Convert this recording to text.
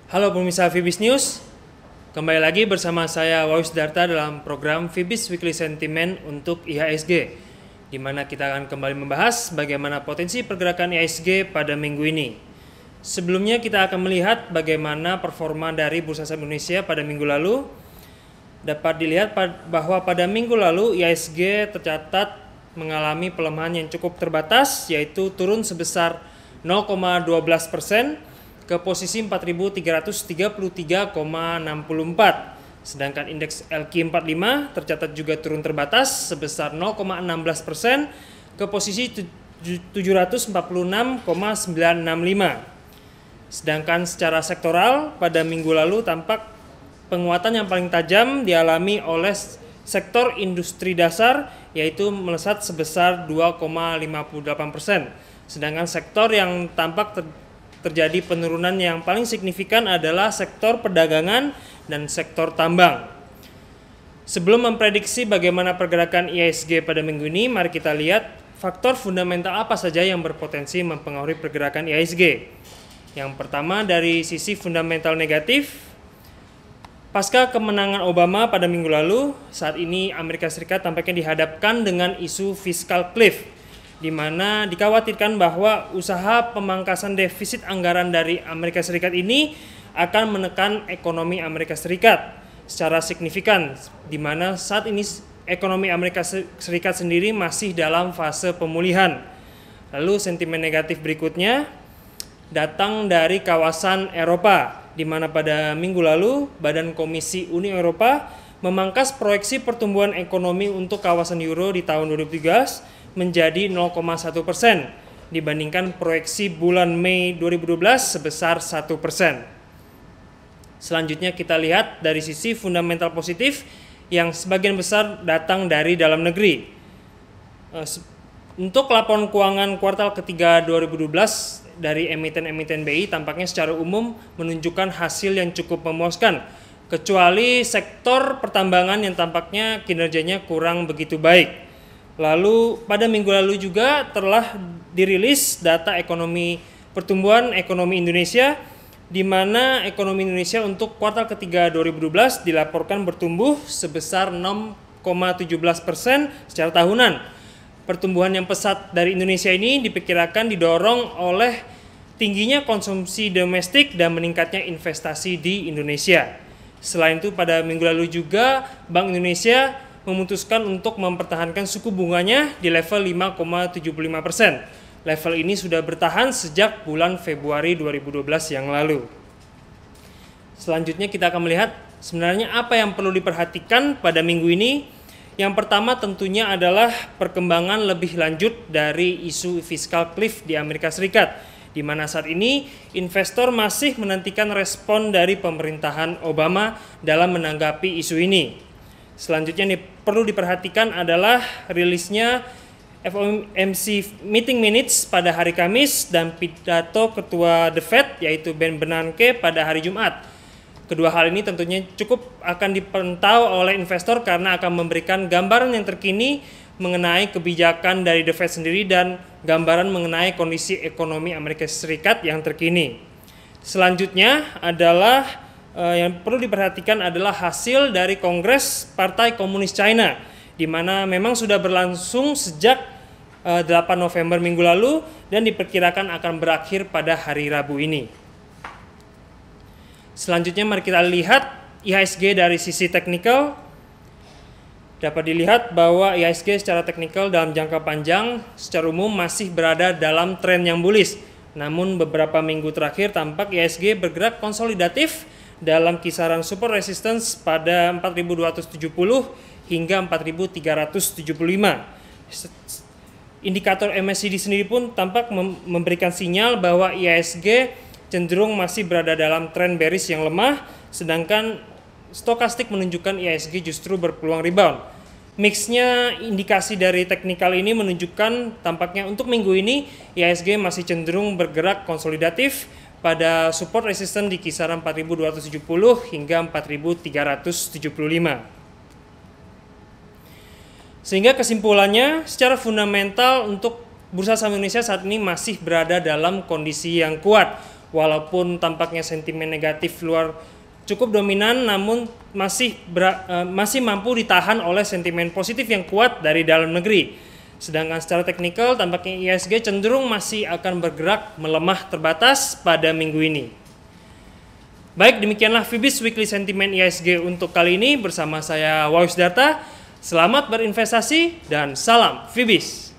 Halo pemirsa Fibis News, kembali lagi bersama saya Wawis Darta dalam program Fibis Weekly Sentiment untuk IHSG, di mana kita akan kembali membahas bagaimana potensi pergerakan IHSG pada minggu ini. Sebelumnya kita akan melihat bagaimana performa dari Bursa Saham Indonesia pada minggu lalu. Dapat dilihat bahwa pada minggu lalu IHSG tercatat mengalami pelemahan yang cukup terbatas, yaitu turun sebesar 0,12% ke posisi 4.333,64. Sedangkan indeks LQ45 tercatat juga turun terbatas sebesar 0,16% ke posisi 746,965. Sedangkan secara sektoral pada minggu lalu tampak penguatan yang paling tajam dialami oleh sektor industri dasar, yaitu melesat sebesar 2,58%. Sedangkan sektor yang tampak terjadi penurunan yang paling signifikan adalah sektor perdagangan dan sektor tambang. Sebelum memprediksi bagaimana pergerakan IHSG pada minggu ini, mari kita lihat faktor fundamental apa saja yang berpotensi mempengaruhi pergerakan IHSG. Yang pertama dari sisi fundamental negatif, pasca kemenangan Obama pada minggu lalu, saat ini Amerika Serikat tampaknya dihadapkan dengan isu fiscal cliff, di mana dikhawatirkan bahwa usaha pemangkasan defisit anggaran dari Amerika Serikat ini akan menekan ekonomi Amerika Serikat secara signifikan, di mana saat ini ekonomi Amerika Serikat sendiri masih dalam fase pemulihan. Lalu sentimen negatif berikutnya datang dari kawasan Eropa, di mana pada minggu lalu Badan Komisi Uni Eropa memangkas proyeksi pertumbuhan ekonomi untuk kawasan Euro di tahun 2013 menjadi 0,1% dibandingkan proyeksi bulan Mei 2012 sebesar 1%. Selanjutnya kita lihat dari sisi fundamental positif yang sebagian besar datang dari dalam negeri. Untuk laporan keuangan kuartal ketiga 2012 dari emiten-emiten BI tampaknya secara umum menunjukkan hasil yang cukup memuaskan, kecuali sektor pertambangan yang tampaknya kinerjanya kurang begitu baik. Lalu pada minggu lalu juga telah dirilis data ekonomi pertumbuhan ekonomi Indonesia, di mana ekonomi Indonesia untuk kuartal ketiga 2012 dilaporkan bertumbuh sebesar 6,17% secara tahunan. Pertumbuhan yang pesat dari Indonesia ini diperkirakan didorong oleh tingginya konsumsi domestik dan meningkatnya investasi di Indonesia. Selain itu pada minggu lalu juga Bank Indonesia memutuskan untuk mempertahankan suku bunganya di level 5,75%. Level ini sudah bertahan sejak bulan Februari 2012 yang lalu. Selanjutnya kita akan melihat sebenarnya apa yang perlu diperhatikan pada minggu ini. Yang pertama tentunya adalah perkembangan lebih lanjut dari isu fiscal cliff di Amerika Serikat, di mana saat ini investor masih menantikan respon dari pemerintahan Obama dalam menanggapi isu ini. Selanjutnya yang perlu diperhatikan adalah rilisnya FOMC meeting minutes pada hari Kamis dan pidato Ketua The Fed yaitu Ben Bernanke pada hari Jumat. Kedua hal ini tentunya cukup akan dipantau oleh investor karena akan memberikan gambaran yang terkini mengenai kebijakan dari The Fed sendiri dan gambaran mengenai kondisi ekonomi Amerika Serikat yang terkini. Selanjutnya adalah yang perlu diperhatikan adalah hasil dari Kongres Partai Komunis China, di mana memang sudah berlangsung sejak 8 November minggu lalu dan diperkirakan akan berakhir pada hari Rabu ini. Selanjutnya mari kita lihat IHSG dari sisi teknikal. Dapat dilihat bahwa IHSG secara teknikal dalam jangka panjang secara umum masih berada dalam tren yang bullish. Namun beberapa minggu terakhir tampak IHSG bergerak konsolidatif dalam kisaran support resistance pada 4.270 hingga 4.375. Indikator MACD sendiri pun tampak memberikan sinyal bahwa IHSG cenderung masih berada dalam tren bearish yang lemah, sedangkan stokastik menunjukkan IHSG justru berpeluang rebound. Mixnya indikasi dari teknikal ini menunjukkan tampaknya untuk minggu ini IHSG masih cenderung bergerak konsolidatif pada support resistance di kisaran 4.270 hingga 4.375. Sehingga kesimpulannya, secara fundamental untuk bursa saham Indonesia saat ini masih berada dalam kondisi yang kuat. Walaupun tampaknya sentimen negatif luar cukup dominan, namun masih mampu ditahan oleh sentimen positif yang kuat dari dalam negeri. Sedangkan secara teknikal tampaknya IHSG cenderung masih akan bergerak melemah terbatas pada minggu ini. Baik, demikianlah Fibis Weekly Sentiment IHSG untuk kali ini bersama saya Waus Darta. Selamat berinvestasi dan salam Fibis.